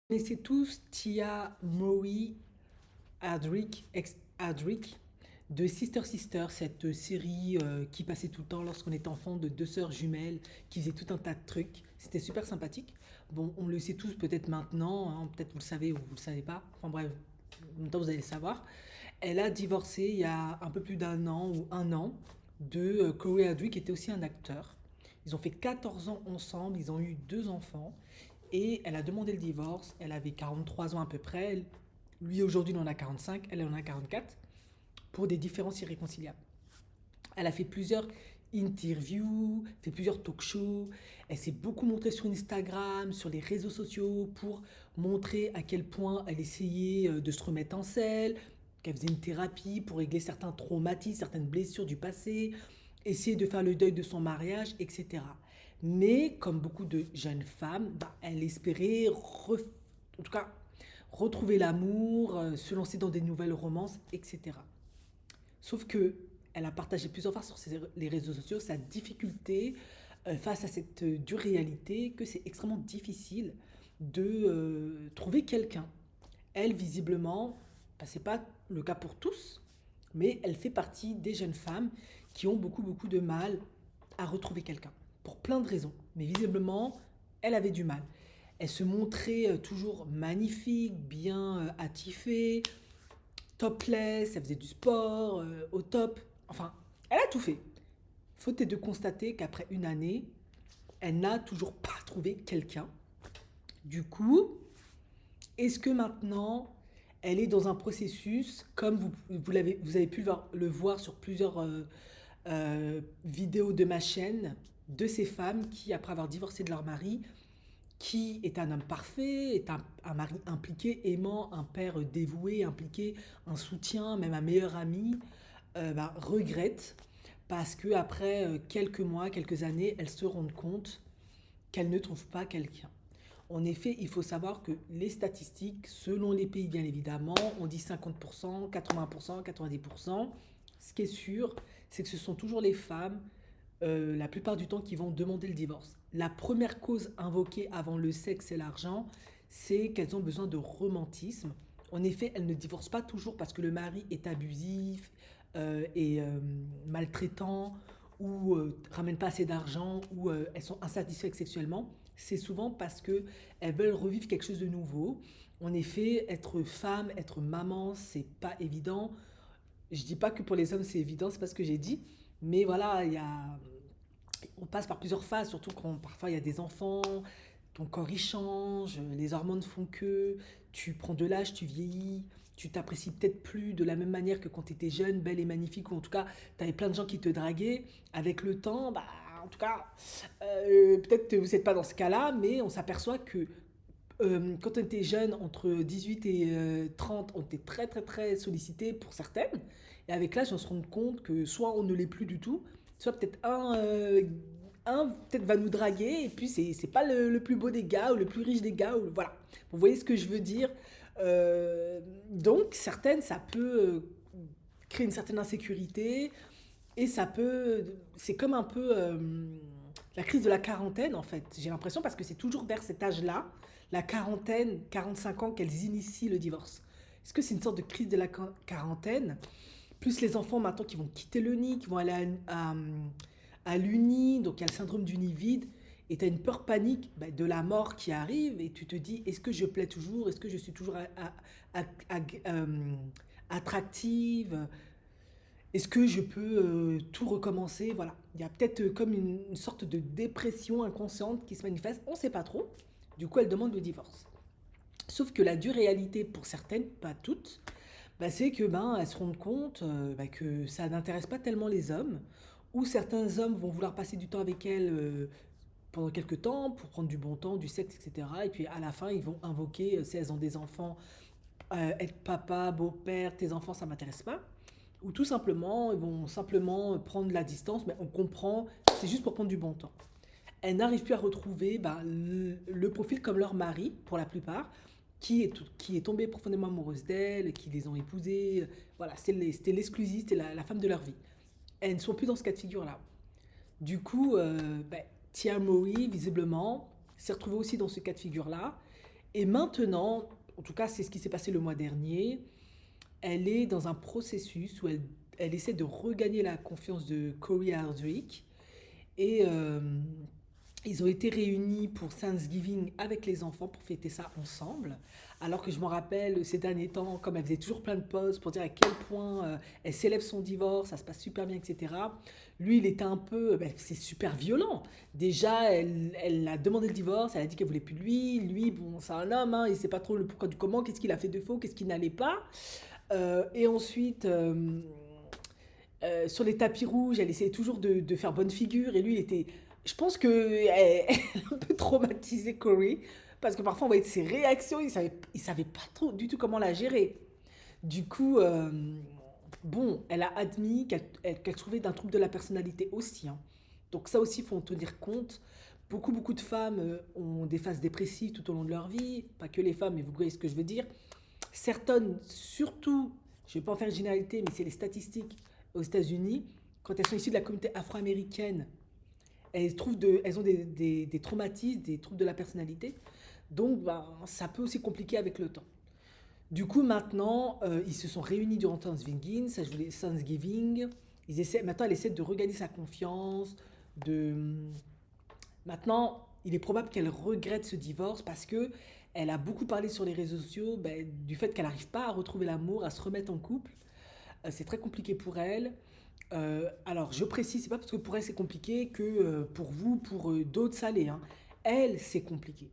Connaissez tous Tia Mowry Hardrick de Sister Sister, cette série qui passait tout le temps lorsqu'on était enfant de deux sœurs jumelles qui faisaient tout un tas de trucs. C'était super sympathique. Bon, on le sait tous peut-être maintenant, hein, peut-être vous le savez ou vous le savez pas. Enfin bref, en même temps vous allez le savoir. Elle a divorcé il y a un peu plus d'un an ou un an de Corey Hardrick qui était aussi un acteur. Ils ont fait 14 ans ensemble, ils ont eu deux enfants. Et elle a demandé le divorce. Elle avait 43 ans à peu près. Lui aujourd'hui il en a 45, elle en a 44, pour des différences irréconciliables. Elle a fait plusieurs interviews, fait plusieurs talk shows. Elle s'est beaucoup montrée sur Instagram, sur les réseaux sociaux pour montrer à quel point elle essayait de se remettre en selle, qu'elle faisait une thérapie pour régler certains traumatismes, certaines blessures du passé, essayer de faire le deuil de son mariage, etc. Mais comme beaucoup de jeunes femmes, bah, elle espérait en tout cas retrouver l'amour, se lancer dans des nouvelles romances, etc. Sauf que elle a partagé plusieurs fois sur les réseaux sociaux sa difficulté face à cette dure réalité que c'est extrêmement difficile de trouver quelqu'un. Elle, visiblement, bah, ce n'est pas le cas pour tous, mais elle fait partie des jeunes femmes qui ont beaucoup de mal à retrouver quelqu'un, pour plein de raisons. Mais visiblement, elle avait du mal. Elle se montrait toujours magnifique, bien attifée, topless, elle faisait du sport, au top. Enfin, elle a tout fait. Faute est de constater qu'après une année, elle n'a toujours pas trouvé quelqu'un. Du coup, est-ce que maintenant, elle est dans un processus, comme vous avez pu le voir sur plusieurs vidéos de ma chaîne, de ces femmes qui, après avoir divorcé de leur mari, qui est un homme parfait, est un mari impliqué, aimant, un père dévoué, impliqué, un soutien, même un meilleur ami, bah, regrette parce que après quelques mois, quelques années, elles se rendent compte qu'elles ne trouvent pas quelqu'un. En effet, il faut savoir que les statistiques, selon les pays bien évidemment, on dit 50%, 80%, 90%. Ce qui est sûr, c'est que ce sont toujours les femmes, la plupart du temps, qui vont demander le divorce. La première cause invoquée avant le sexe et l'argent, c'est qu'elles ont besoin de romantisme. En effet, elles ne divorcent pas toujours parce que le mari est abusif et maltraitant ou ramène pas assez d'argent ou elles sont insatisfaites sexuellement. C'est souvent parce que elles veulent revivre quelque chose de nouveau. En effet, être femme, être maman, c'est pas évident. Je dis pas que pour les hommes c'est évident, c'est pas ce que j'ai dit, mais voilà, on passe par plusieurs phases, surtout quand parfois il y a des enfants, ton corps il change, les hormones font que tu prends de l'âge, tu vieillis, tu t'apprécies peut-être plus de la même manière que quand tu étais jeune, belle et magnifique, ou en tout cas, tu avais plein de gens qui te draguaient. Avec le temps, bah, en tout cas, peut-être que vous n'êtes pas dans ce cas-là, mais on s'aperçoit que quand on était jeune, entre 18 et 30, on était très sollicité pour certaines. Et avec l'âge, on se rend compte que soit on ne l'est plus du tout, soit peut-être un peut-être va nous draguer, et puis c'est pas le plus beau des gars, ou le plus riche des gars, ou, voilà. Vous voyez ce que je veux dire. Donc, certaines, ça peut créer une certaine insécurité, et ça peut. C'est comme un peu la crise de la quarantaine, en fait. J'ai l'impression, parce que c'est toujours vers cet âge-là, la quarantaine, 45 ans, qu'elles initient le divorce. Est-ce que c'est une sorte de crise de la quarantaine? Plus les enfants maintenant qui vont quitter le nid, qui vont aller à l'uni, donc il y a le syndrome du nid vide, et tu as une peur panique bah, de la mort qui arrive, et tu te dis, est-ce que je plais toujours? Est-ce que je suis toujours attractive? Est-ce que je peux tout recommencer? Voilà. Il y a peut-être comme une sorte de dépression inconsciente qui se manifeste. On ne sait pas trop. Du coup, elle demande le divorce. Sauf que la dure réalité pour certaines, pas toutes, bah, c'est que ben, elles se rendent compte bah, que ça n'intéresse pas tellement les hommes, ou certains hommes vont vouloir passer du temps avec elles pendant quelques temps pour prendre du bon temps, du sexe, etc. Et puis à la fin, ils vont invoquer, si elles ont des enfants, être papa, beau-père, tes enfants, ça m'intéresse pas. Ou tout simplement, ils vont simplement prendre la distance, mais on comprend, c'est juste pour prendre du bon temps. Elles n'arrivent plus à retrouver bah, le profil comme leur mari, pour la plupart, qui est tombé profondément amoureuse d'elles, qui les ont épousées. Voilà, c'était l'exclusif, c'était la femme de leur vie. Elles ne sont plus dans ce cas de figure-là. Du coup, bah, Tia Mowry, visiblement, s'est retrouvée aussi dans ce cas de figure-là. Et maintenant, en tout cas, c'est ce qui s'est passé le mois dernier, elle est dans un processus où elle essaie de regagner la confiance de Corey Hardwick. Et ils ont été réunis pour Thanksgiving avec les enfants pour fêter ça ensemble. Alors que je me rappelle ces derniers temps, comme elle faisait toujours plein de posts pour dire à quel point elle célèbre son divorce, ça se passe super bien, etc. Lui, il était un peu, ben, c'est super violent. Déjà, elle a demandé le divorce, elle a dit qu'elle voulait plus de lui. Lui, bon, c'est un homme, hein, il sait pas trop le pourquoi du comment, qu'est-ce qu'il a fait de faux, qu'est-ce qui n'allait pas. Et ensuite, sur les tapis rouges, elle essayait toujours de faire bonne figure. Et lui, il était. Je pense que elle a un peu traumatisé Corey. Parce que parfois, on voyait ses réactions, il savait pas trop du tout comment la gérer. Du coup, bon, elle a admis qu'elle souffrait d'un trouble de la personnalité aussi, hein. Donc ça aussi, il faut en tenir compte. Beaucoup de femmes ont des phases dépressives tout au long de leur vie. Pas que les femmes, mais vous voyez ce que je veux dire. Certaines, surtout, je ne vais pas en faire une généralité, mais c'est les statistiques aux États-Unis, quand elles sont issues de la communauté afro-américaine, elles ont des traumatismes, des troubles de la personnalité. Donc, ben, ça peut aussi compliquer avec le temps. Du coup, maintenant, ils se sont réunis durant Thanksgiving. Ça, je voulais Thanksgiving. Maintenant, elle essaie de regagner sa confiance. De, Maintenant, il est probable qu'elle regrette ce divorce parce que elle a beaucoup parlé sur les réseaux sociaux ben, du fait qu'elle n'arrive pas à retrouver l'amour, à se remettre en couple. C'est très compliqué pour elle. Alors, je précise, c'est pas parce que pour elle c'est compliqué que pour vous, pour d'autres, ça l'est, hein. Elle, c'est compliqué.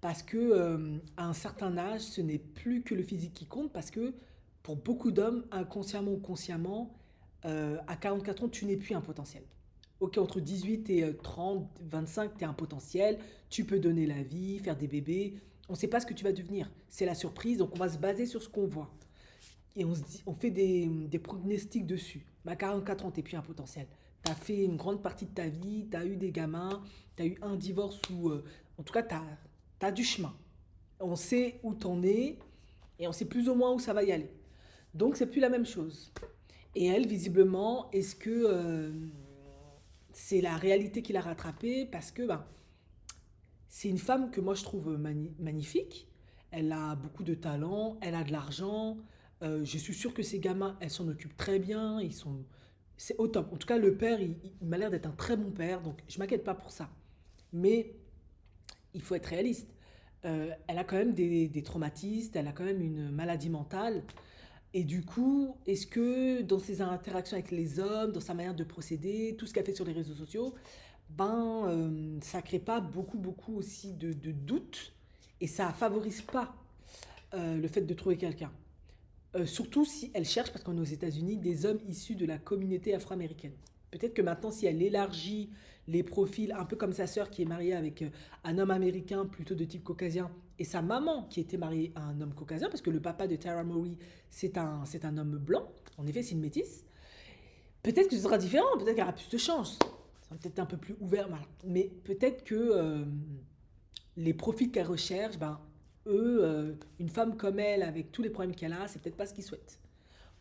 Parce que à un certain âge, ce n'est plus que le physique qui compte. Parce que pour beaucoup d'hommes, inconsciemment ou consciemment, à 44 ans, tu n'es plus un potentiel. Ok, entre 18 et 30, 25, tu es un potentiel. Tu peux donner la vie, faire des bébés. On ne sait pas ce que tu vas devenir. C'est la surprise, donc on va se baser sur ce qu'on voit et on fait des pronostics dessus. Mais à 44 ans, tu n'es plus un potentiel. Tu as fait une grande partie de ta vie, tu as eu des gamins, tu as eu un divorce ou. En tout cas, tu as du chemin. On sait où tu en es et on sait plus ou moins où ça va y aller. Donc, c'est plus la même chose. Et elle, visiblement, est-ce que c'est la réalité qui l'a rattrapée parce que ben, c'est une femme que moi je trouve magnifique. Elle a beaucoup de talent, elle a de l'argent. Je suis sûre que ces gamins, elle s'en occupe très bien. C'est au top. En tout cas, le père, il m'a l'air d'être un très bon père, donc je m'inquiète pas pour ça. Mais il faut être réaliste. Elle a quand même des traumatismes, elle a quand même une maladie mentale. Et du coup, est-ce que dans ses interactions avec les hommes, dans sa manière de procéder, tout ce qu'elle fait sur les réseaux sociaux, ben, ça crée pas beaucoup aussi de doutes et ça favorise pas le fait de trouver quelqu'un. Surtout si elle cherche, parce qu'on est aux États-Unis, des hommes issus de la communauté afro-américaine. Peut-être que maintenant, si elle élargit les profils, un peu comme sa sœur qui est mariée avec un homme américain plutôt de type caucasien, et sa maman qui était mariée à un homme caucasien, parce que le papa de Tara Mowry, c'est un homme blanc, en effet, c'est une métisse, peut-être que ce sera différent, peut-être qu'elle aura plus de chance. Ça sera peut-être un peu plus ouvert, mais peut-être que les profils qu'elle recherche, ben, eux, une femme comme elle, avec tous les problèmes qu'elle a, c'est peut-être pas ce qu'ils souhaitent.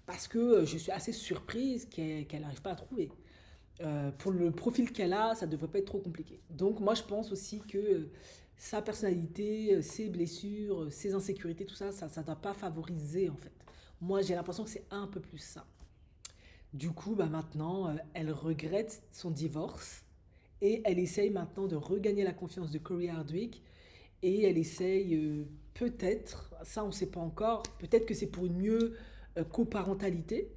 Parce que je suis assez surprise qu'elle n'arrive pas à trouver. Pour le profil qu'elle a, ça devrait pas être trop compliqué. Donc moi, je pense aussi que sa personnalité, ses blessures, ses insécurités, tout ça, ça ne doit pas favoriser en fait. Moi, j'ai l'impression que c'est un peu plus ça. Du coup, bah maintenant, elle regrette son divorce et elle essaye maintenant de regagner la confiance de Corey Hardwick et elle essaye peut-être, ça on ne sait pas encore, peut-être que c'est pour une mieux coparentalité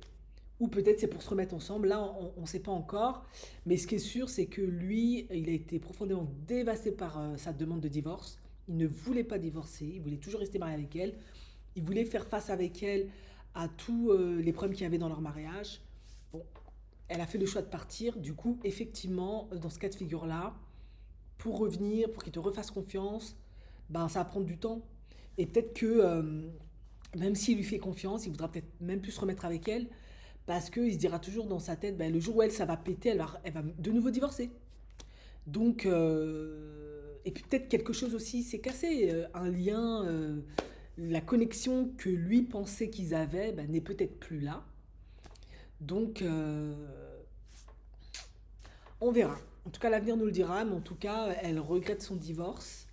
ou peut-être c'est pour se remettre ensemble, là on ne sait pas encore, mais ce qui est sûr c'est que lui, il a été profondément dévasté par sa demande de divorce, il ne voulait pas divorcer, il voulait toujours rester marié avec elle, il voulait faire face avec elle à tous les problèmes qu'il y avait dans leur mariage. Bon, elle a fait le choix de partir, du coup effectivement dans ce cas de figure-là, pour revenir, pour qu'il te refasse confiance, ben, ça va prendre du temps. Et peut-être que même s'il lui fait confiance, il voudra peut-être même plus se remettre avec elle, parce qu'il se dira toujours dans sa tête, ben, le jour où ça va péter, elle va de nouveau divorcer. Donc, et puis peut-être quelque chose aussi s'est cassé, un lien, la connexion que lui pensait qu'ils avaient ben, n'est peut-être plus là. Donc, on verra. En tout cas, l'avenir nous le dira, mais en tout cas, elle regrette son divorce.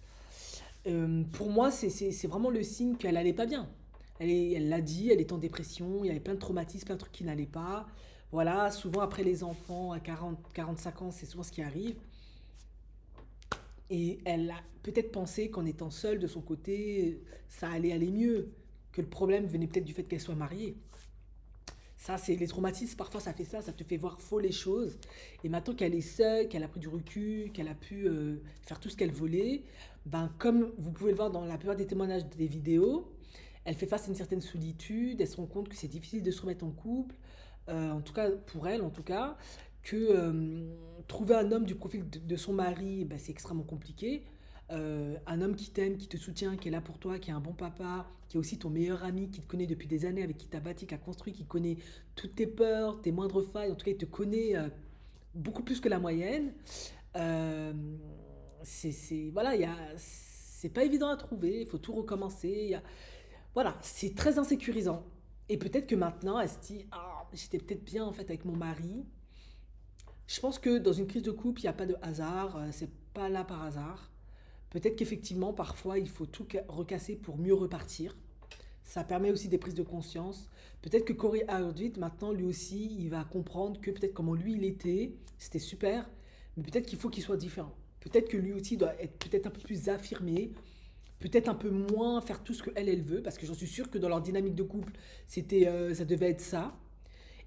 Pour moi, c'est vraiment le signe qu'elle allait pas bien. Elle l'a dit, elle est en dépression, il y avait plein de traumatismes, plein de trucs qui n'allaient pas. Voilà, souvent après les enfants, à 40, 45 ans, c'est souvent ce qui arrive. Et elle a peut-être pensé qu'en étant seule de son côté, ça allait aller mieux, que le problème venait peut-être du fait qu'elle soit mariée. Ça, c'est les traumatismes, parfois ça fait ça te fait voir faux les choses. Et maintenant qu'elle est seule, qu'elle a pris du recul, qu'elle a pu faire tout ce qu'elle voulait, ben, comme vous pouvez le voir dans la plupart des témoignages des vidéos, elle fait face à une certaine solitude, elle se rend compte que c'est difficile de se remettre en couple, en tout cas pour elle en tout cas, que trouver un homme du profil de son mari, ben, c'est extrêmement compliqué. Un homme qui t'aime, qui te soutient, qui est là pour toi, qui est un bon papa, qui est aussi ton meilleur ami, qui te connaît depuis des années, avec qui t'as bâti, qui a construit, qui connaît toutes tes peurs, tes moindres failles, en tout cas il te connaît beaucoup plus que la moyenne. Euh, voilà, c'est pas évident à trouver, il faut tout recommencer. Voilà, c'est très insécurisant. Et peut-être que maintenant, elle se dit, ah, j'étais peut-être bien en fait avec mon mari. Je pense que dans une crise de couple, il n'y a pas de hasard, c'est pas là par hasard. Peut-être qu'effectivement, parfois, il faut tout recasser pour mieux repartir. Ça permet aussi des prises de conscience. Peut-être que Corey Hardwick, maintenant, lui aussi, il va comprendre que peut-être comment lui, il était, c'était super, mais peut-être qu'il faut qu'il soit différent. Peut-être que lui aussi doit être peut-être un peu plus affirmé, peut-être un peu moins faire tout ce qu'elle, elle veut, parce que j'en suis sûre que dans leur dynamique de couple, ça devait être ça.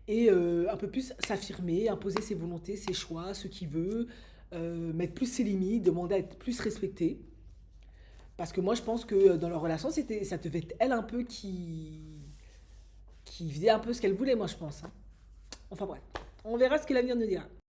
Et un peu plus s'affirmer, imposer ses volontés, ses choix, ce qu'il veut, mettre plus ses limites, demander à être plus respecté. Parce que moi, je pense que dans leur relation, ça devait être elle un peu qui faisait un peu ce qu'elle voulait, moi, je pense, hein. Enfin bref, on verra ce que l'avenir nous dira.